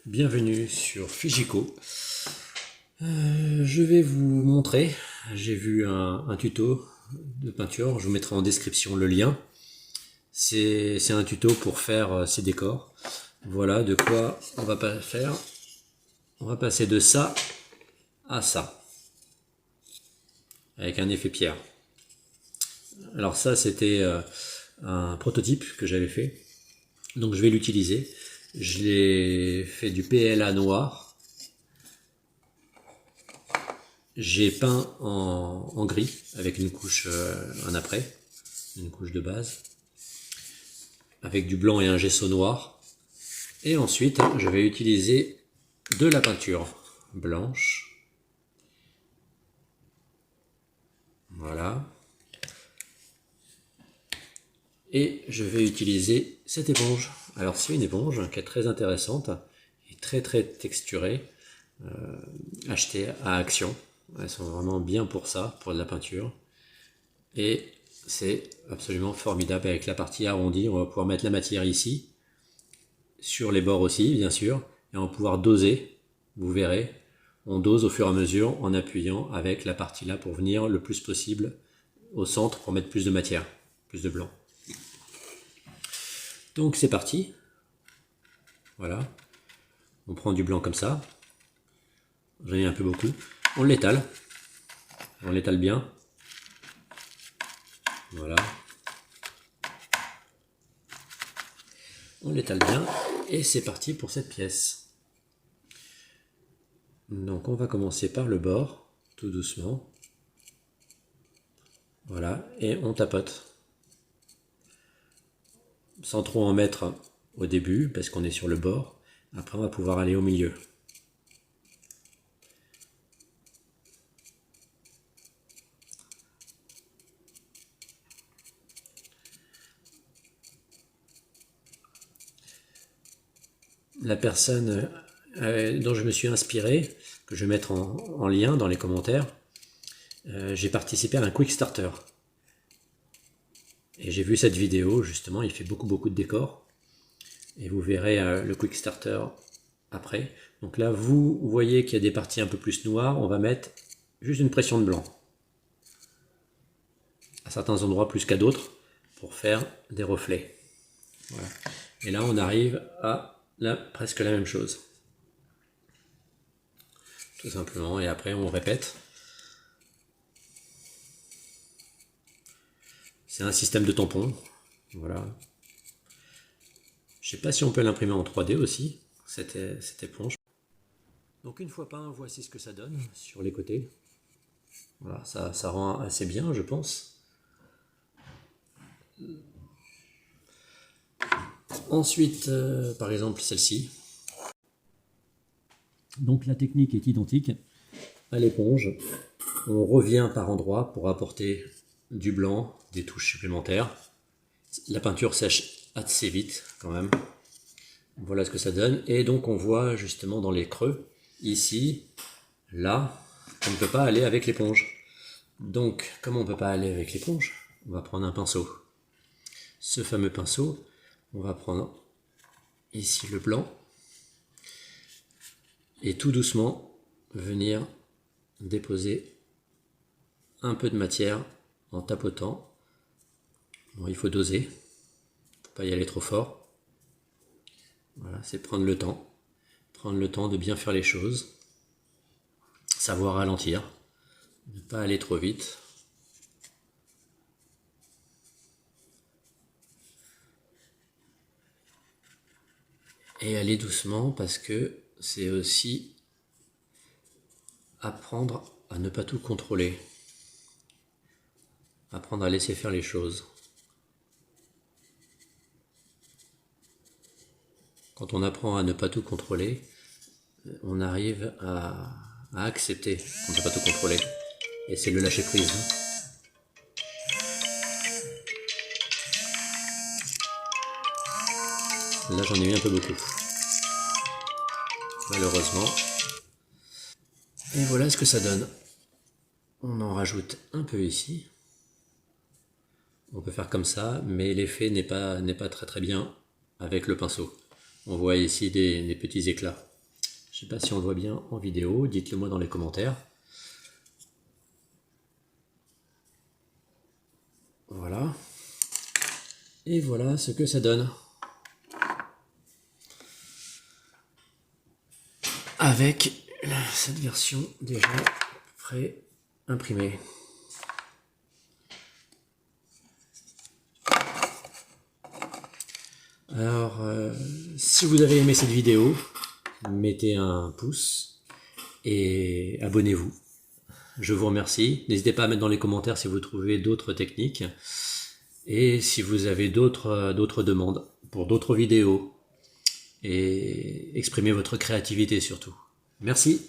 Bienvenue sur Fujiko. Je vais vous montrer, j'ai vu un tuto de peinture, je vous mettrai en description le lien. C'est un tuto pour faire ces décors. Voilà de quoi on va pas faire. On va passer de ça à ça, avec un effet pierre. Alors ça c'était un prototype que j'avais fait, donc je vais l'utiliser. Je l'ai fait du PLA noir. J'ai peint en gris avec une couche, un après, une couche de base, avec du blanc et un gesso noir. Et ensuite, je vais utiliser de la peinture blanche. Voilà. Et je vais utiliser cette éponge. Alors c'est une éponge qui est très intéressante et très texturée, achetée à Action. Elles sont vraiment bien pour ça, pour de la peinture. Et c'est absolument formidable avec la partie arrondie. On va pouvoir mettre la matière ici, sur les bords aussi bien sûr, et on va pouvoir doser. Vous verrez, on dose au fur et à mesure en appuyant avec la partie là pour venir le plus possible au centre pour mettre plus de matière, plus de blanc. Donc c'est parti. Voilà. On prend du blanc comme ça. J'en ai un peu beaucoup. On l'étale. On l'étale bien. Voilà. On l'étale bien. Et c'est parti pour cette pièce. Donc on va commencer par le bord, tout doucement. Voilà. Et on tapote. Sans trop en mettre au début, parce qu'on est sur le bord. Après on va pouvoir aller au milieu. La personne dont je me suis inspiré, que je vais mettre en lien dans les commentaires, j'ai participé à un Quick Starter. Et j'ai vu cette vidéo, justement, il fait beaucoup de décors. Et vous verrez le Quick Starter après. Donc là, vous voyez qu'il y a des parties un peu plus noires, on va mettre juste une pression de blanc. À certains endroits plus qu'à d'autres, pour faire des reflets. Voilà. Et là, on arrive à presque la même chose. Tout simplement, et après on répète. C'est un système de tampons. Voilà. Je sais pas si on peut l'imprimer en 3D aussi, cette éponge. Donc une fois peint, voici ce que ça donne sur les côtés. Voilà, ça rend assez bien, je pense. Ensuite, par exemple, celle-ci. Donc la technique est identique à l'éponge. On revient par endroits pour apporter du blanc, des touches supplémentaires. La peinture sèche assez vite quand même. Voilà ce que ça donne. Et donc on voit justement dans les creux, ici, là, on ne peut pas aller avec l'éponge. Donc, comme on ne peut pas aller avec l'éponge, on va prendre un pinceau. Ce fameux pinceau, on va prendre ici le blanc et tout doucement venir déposer un peu de matière en tapotant. Bon, il faut doser, il ne faut pas y aller trop fort. Voilà, c'est prendre le temps de bien faire les choses, savoir ralentir, ne pas aller trop vite. Et aller doucement parce que c'est aussi apprendre à ne pas tout contrôler. Apprendre à laisser faire les choses. Quand on apprend à ne pas tout contrôler, on arrive à accepter qu'on ne peut pas tout contrôler. Et c'est le lâcher prise. Là j'en ai mis un peu beaucoup. Malheureusement. Et voilà ce que ça donne. On en rajoute un peu ici. On peut faire comme ça, mais l'effet n'est pas très bien avec le pinceau. On voit ici des petits éclats. Je ne sais pas si on le voit bien en vidéo, dites-le moi dans les commentaires. Voilà. Et voilà ce que ça donne. Avec cette version déjà pré-imprimée. Alors, si vous avez aimé cette vidéo, mettez un pouce et abonnez-vous. Je vous remercie. N'hésitez pas à mettre dans les commentaires si vous trouvez d'autres techniques et si vous avez d'autres demandes pour d'autres vidéos et exprimez votre créativité surtout. Merci.